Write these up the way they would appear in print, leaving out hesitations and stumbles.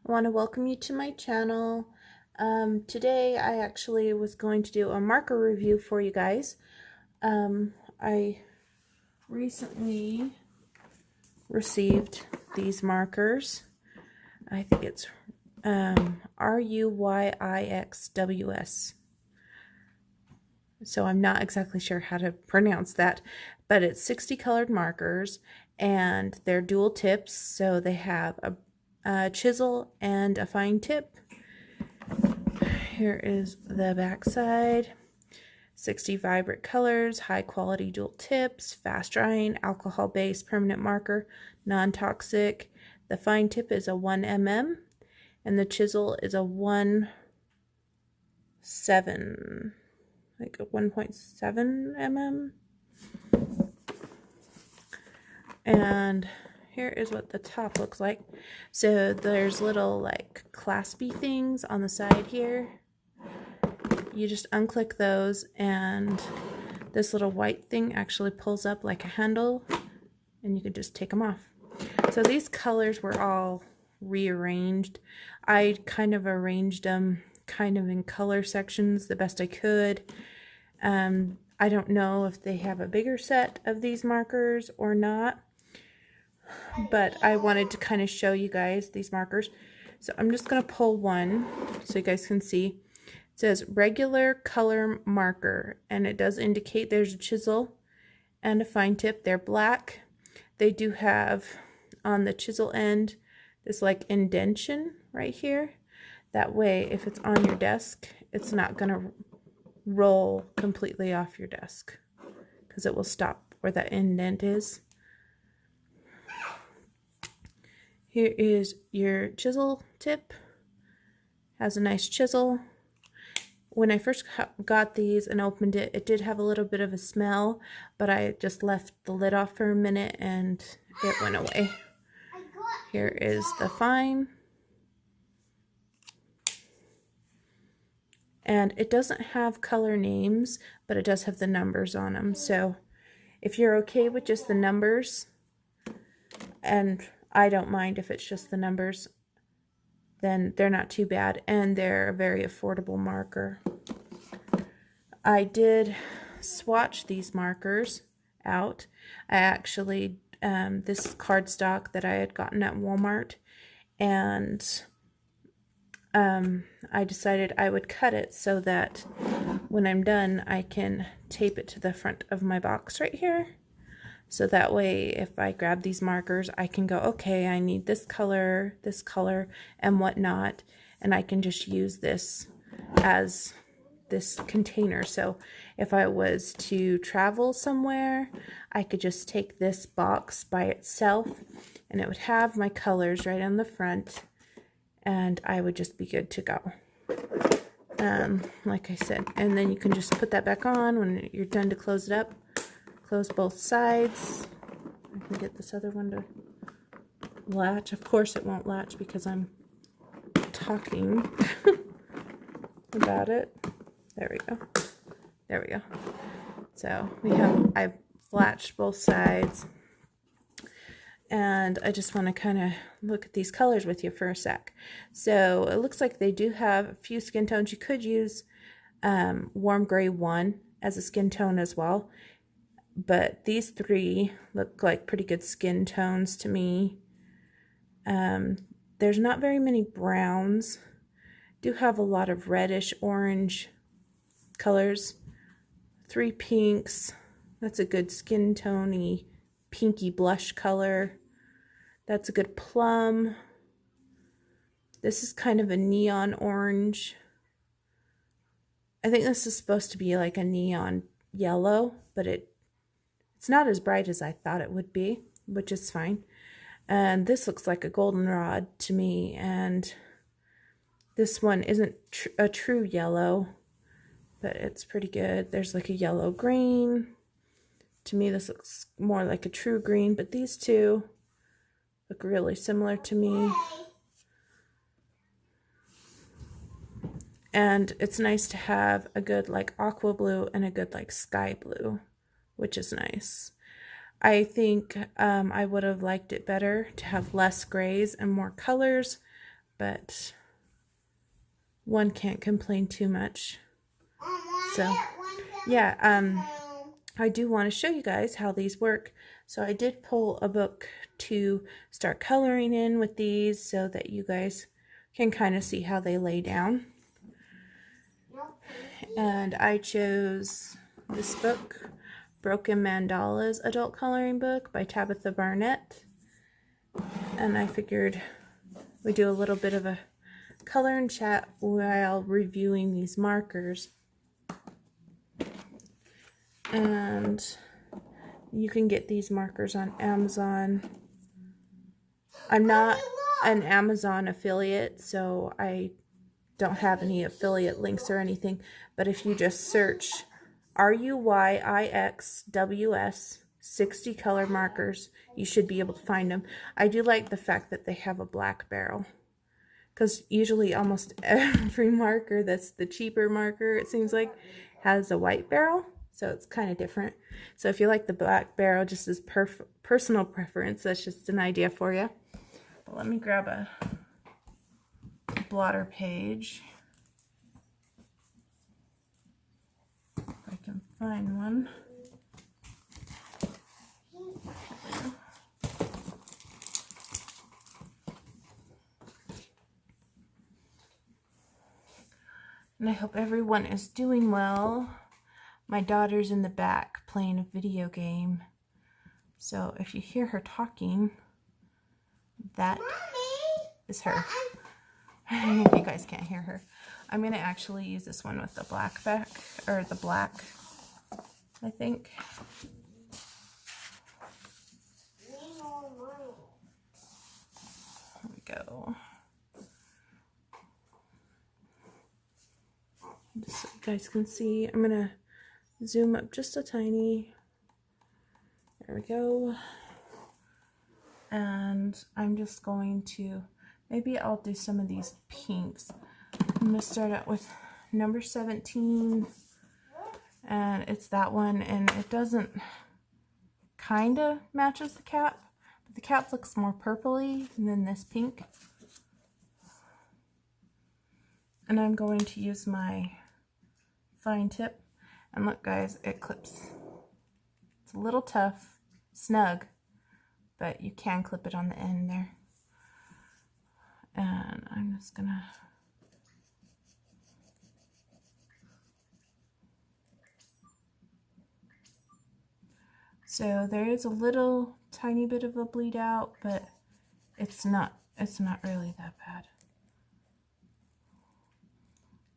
I want to welcome you to my channel. Today I actually was going to do a marker review for you guys. I recently received these markers. I think it's Ruyixws. So I'm not exactly sure how to pronounce that, but it's 60 colored markers and they're dual tips, so they have a chisel and a fine tip. Here is the back side. 60 vibrant colors, high quality dual tips, fast drying, alcohol based permanent marker, non-toxic. The fine tip is a 1 mm and the chisel is a 1.7 mm. And here is what the top looks like. So there's little like claspy things on the side here. You just unclick those and this little white thing actually pulls up like a handle and you can just take them off. So these colors were all rearranged. I kind of arranged them kind of in color sections the best I could. I don't know if they have a bigger set of these markers or not, but I wanted to kind of show you guys these markers. So I'm just going to pull one so you guys can see. It says regular color marker, and it does indicate there's a chisel and a fine tip. They're black. They do have on the chisel end this like indentation right here. That way if it's on your desk, it's not going to roll completely off your desk because it will stop where that indent is. Here is your chisel tip. Has a nice chisel. When I first got these and opened it, it did have a little bit of a smell, but I just left the lid off for a minute and it went away. Here is the fine. And it doesn't have color names, but it does have the numbers on them. So if you're okay with just the numbers, and I don't mind if it's just the numbers, then they're not too bad, and they're a very affordable marker. I did swatch these markers out. I actually, this is cardstock that I had gotten at Walmart, and I decided I would cut it so that when I'm done, I can tape it to the front of my box right here. So that way, if I grab these markers, I can go, okay, I need this color, and whatnot, and I can just use this as this container. So if I was to travel somewhere, I could just take this box by itself, and it would have my colors right on the front, and I would just be good to go. Like I said, and then you can just put that back on when you're done to close it up. Close both sides. I can get this other one to latch. Of course it won't latch because I'm talking about it. There we go. There we go. So I've latched both sides. And I just want to kind of look at these colors with you for a sec. So it looks like they do have a few skin tones. You could use warm gray 1 as a skin tone as well. But these three look like pretty good skin tones to me. There's not very many browns. Do have a lot of reddish orange colors. 3 pinks. That's a good skin tone-y pinky blush color. That's a good plum. This is kind of a neon orange. I think this is supposed to be like a neon yellow, but it's not as bright as I thought it would be, which is fine. And this looks like a goldenrod to me, and this one isn't a true yellow, but it's pretty good. There's like a yellow green. To me, this looks more like a true green, but these two look really similar to me. And it's nice to have a good like aqua blue and a good like sky blue, which is nice. I think I would have liked it better to have less grays and more colors, but one can't complain too much. So yeah, I do want to show you guys how these work. So I did pull a book to start coloring in with these so that you guys can kind of see how they lay down. And I chose this book, Broken Mandalas Adult Coloring Book by Tabitha Barnett. And I figured we do a little bit of a color and chat while reviewing these markers. And you can get these markers on Amazon. I'm not an Amazon affiliate, so I don't have any affiliate links or anything, but if you just search Ruyixws 60 color markers, you should be able to find them. I do like the fact that they have a black barrel, because usually almost every marker that's the cheaper marker, it seems like, has a white barrel, so it's kind of different. So if you like the black barrel, just as personal preference, that's just an idea for you. But let me grab a blotter page, if I can find one. And I hope everyone is doing well. My daughter's in the back playing a video game, so if you hear her talking, that is her. If you guys can't hear her. I'm going to actually use this one with the black back, or the black, I think. There we go. Just so you guys can see, I'm going to zoom up just a tiny. There we go. And I'm just going to, maybe I'll do some of these pinks. I'm going to start out with number 17, and it's that one, and it doesn't, kind of matches the cap, but the cap looks more purpley than this pink. And I'm going to use my fine tip, and look guys, it clips. It's a little tough, snug, but you can clip it on the end there. And I'm just gonna so there is a little tiny bit of a bleed out, but it's not really that bad.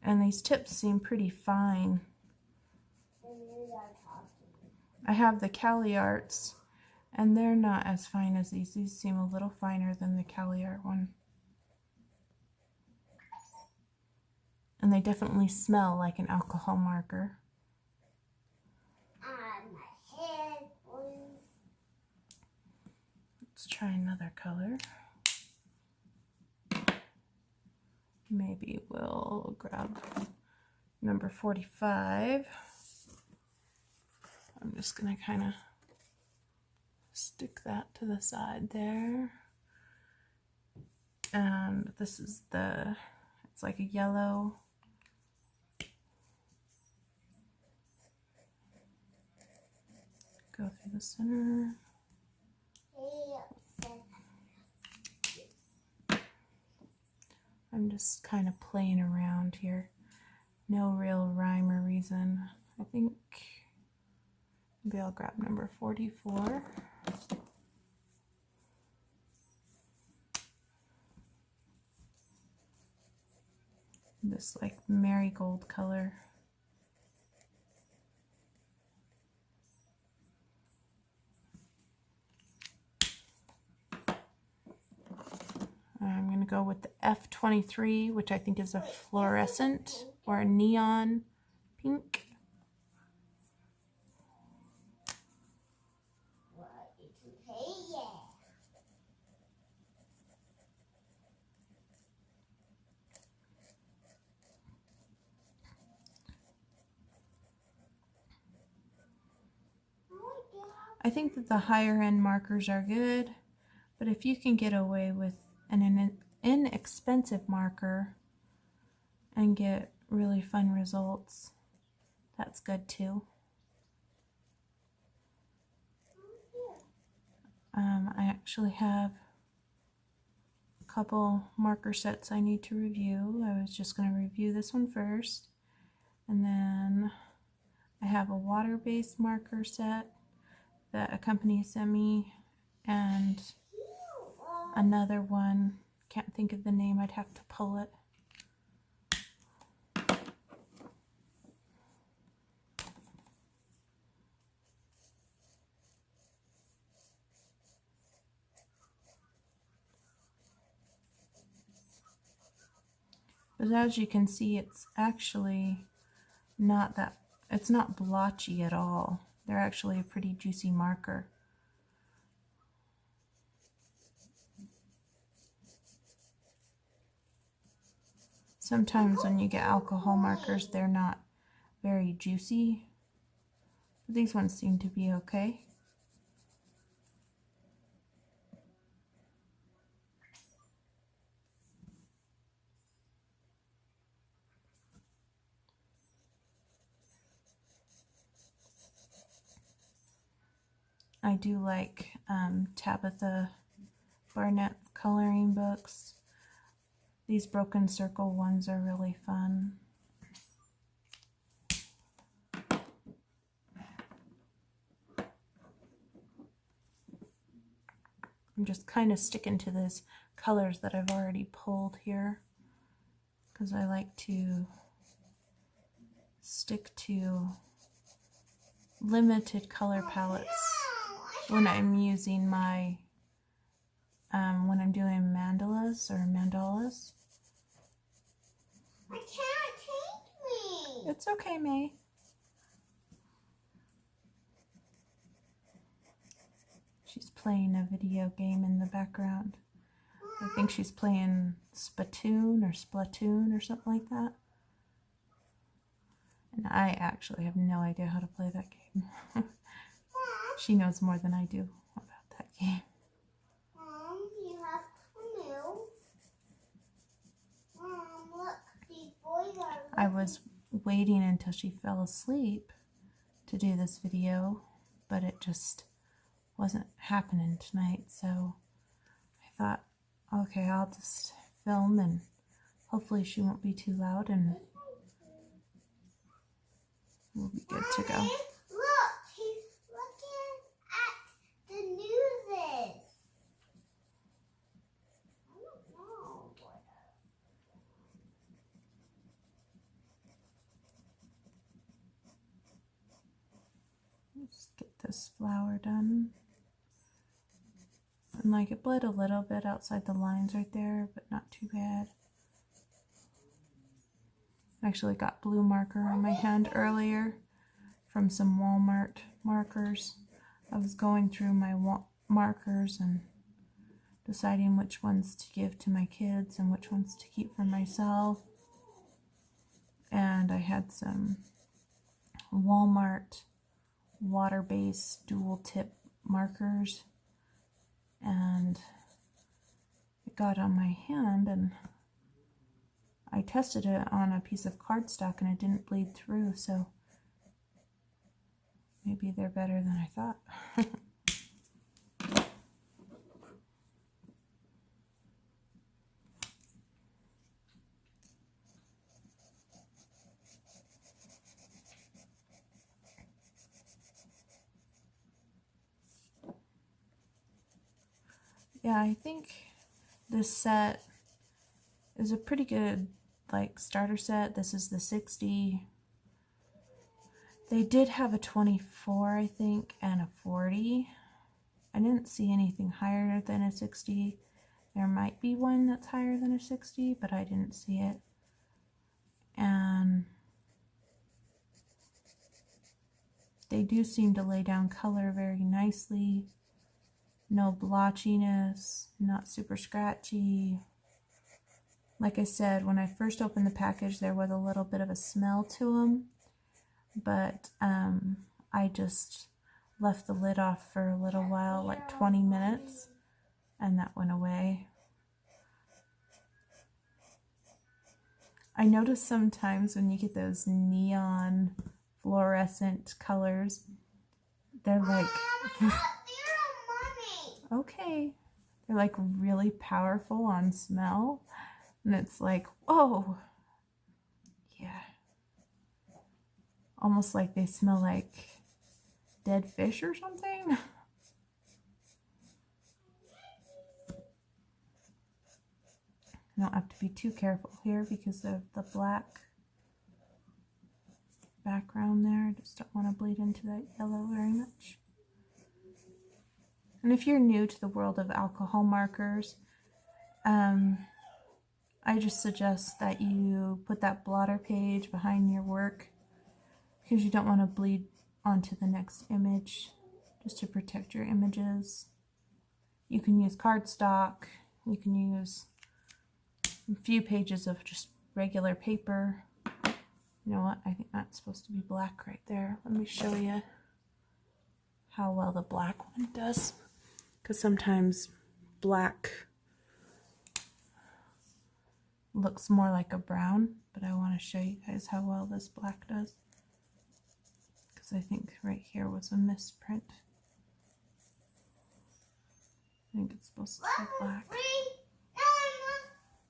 And these tips seem pretty fine. I have the Cali Arts, and they're not as fine as these. These seem a little finer than the Cali Art one. And they definitely smell like an alcohol marker. Let's try another color. Maybe we'll grab number 45. I'm just going to kind of stick that to the side there. And this is the, it's like a yellow. Go through the center. I'm just kind of playing around here. No real rhyme or reason. I think maybe I'll grab number 44. This like marigold color. I'm going to go with the F23, which I think is a fluorescent or a neon pink. I think that the higher end markers are good, but if you can get away with an inexpensive marker and get really fun results. That's good too. I actually have a couple marker sets I need to review. I was just going to review this one first, and then I have a water-based marker set that a company sent me, and another one, can't think of the name, I'd have to pull it. But as you can see, it's actually not that, it's not blotchy at all. They're actually a pretty juicy marker. Sometimes when you get alcohol markers, they're not very juicy. But these ones seem to be okay. I do like Tabitha Barnett coloring books. These broken circle ones are really fun. I'm just kind of sticking to these colors that I've already pulled here, because I like to stick to limited color palettes when I'm using my when I'm doing mandalas or mandalas. I can't take me. It's okay, May. She's playing a video game in the background. I think she's playing Splatoon or something like that. And I actually have no idea how to play that game. She knows more than I do about that game. You have to move. Look, these boys are... I was waiting until she fell asleep to do this video, but it just wasn't happening tonight, so I thought, okay, I'll just film and hopefully she won't be too loud and we'll be good to go. Look, he's looking at the newses. I don't know. Let's get this flower done. And like it bled a little bit outside the lines right there, but not too bad. I actually got blue marker on my hand earlier from some Walmart markers. I was going through my markers and deciding which ones to give to my kids and which ones to keep for myself. And I had some Walmart water-based dual tip markers, and it got on my hand and I tested it on a piece of cardstock and it didn't bleed through, so maybe they're better than I thought. Yeah, I think this set is a pretty good starter set. This is the 60. They did have a 24, I think, and a 40. I didn't see anything higher than a 60. There might be one that's higher than a 60, but I didn't see it. And they do seem to lay down color very nicely. No blotchiness, not super scratchy. Like I said, when I first opened the package, there was a little bit of a smell to them, but I just left the lid off for a little while, like 20 minutes, and that went away. I notice sometimes when you get those neon fluorescent colors, they're like, okay, they're like really powerful on smell. And it's like, whoa, yeah. Almost like they smell like dead fish or something. I don't have to be too careful here because of the black background there. I just don't want to bleed into that yellow very much. And if you're new to the world of alcohol markers, I just suggest that you put that blotter page behind your work because you don't want to bleed onto the next image, just to protect your images. You can use cardstock, you can use a few pages of just regular paper. You know what, I think that's supposed to be black right there. Let me show you how well the black one does, because sometimes black looks more like a brown, but I want to show you guys how well this black does, because I think right here was a misprint. I think it's supposed to be black. No, I'm not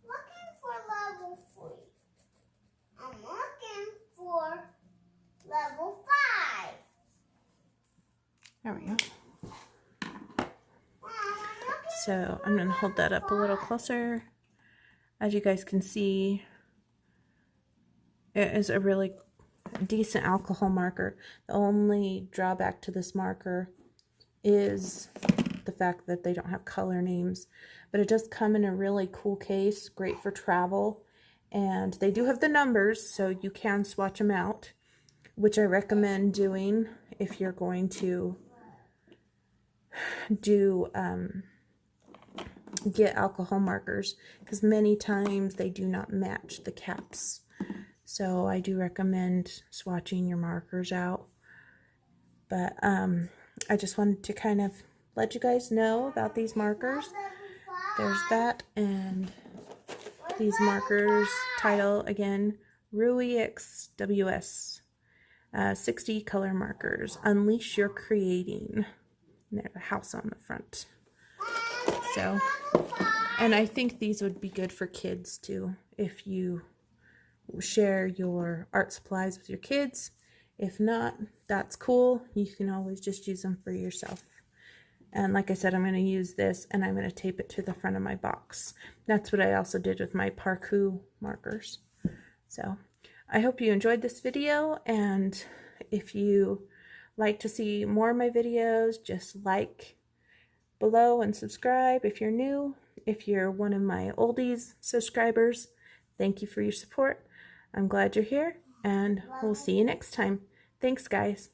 looking for level 3. I'm looking for level 5. There we go. Mom, I'm looking So I'm going to hold that up a little closer. As you guys can see, it is a really decent alcohol marker. The only drawback to this marker is the fact that they don't have color names, but it does come in a really cool case, great for travel, and they do have the numbers, so you can swatch them out, which I recommend doing if you're going to do get alcohol markers, because many times they do not match the caps. So I do recommend swatching your markers out. But I just wanted to kind of let you guys know about these markers. There's that, and these markers title again, Ruyixws 60 color markers. Unleash your creating. And there's a house on the front. So, and I think these would be good for kids too, if you share your art supplies with your kids. If not, that's cool. You can always just use them for yourself. And like I said, I'm going to use this and I'm going to tape it to the front of my box. That's what I also did with my parkour markers. So I hope you enjoyed this video, and if you like to see more of my videos, just like below and subscribe if you're new. If you're one of my oldies subscribers, thank you for your support. I'm glad you're here, and we'll see you next time. Thanks, guys.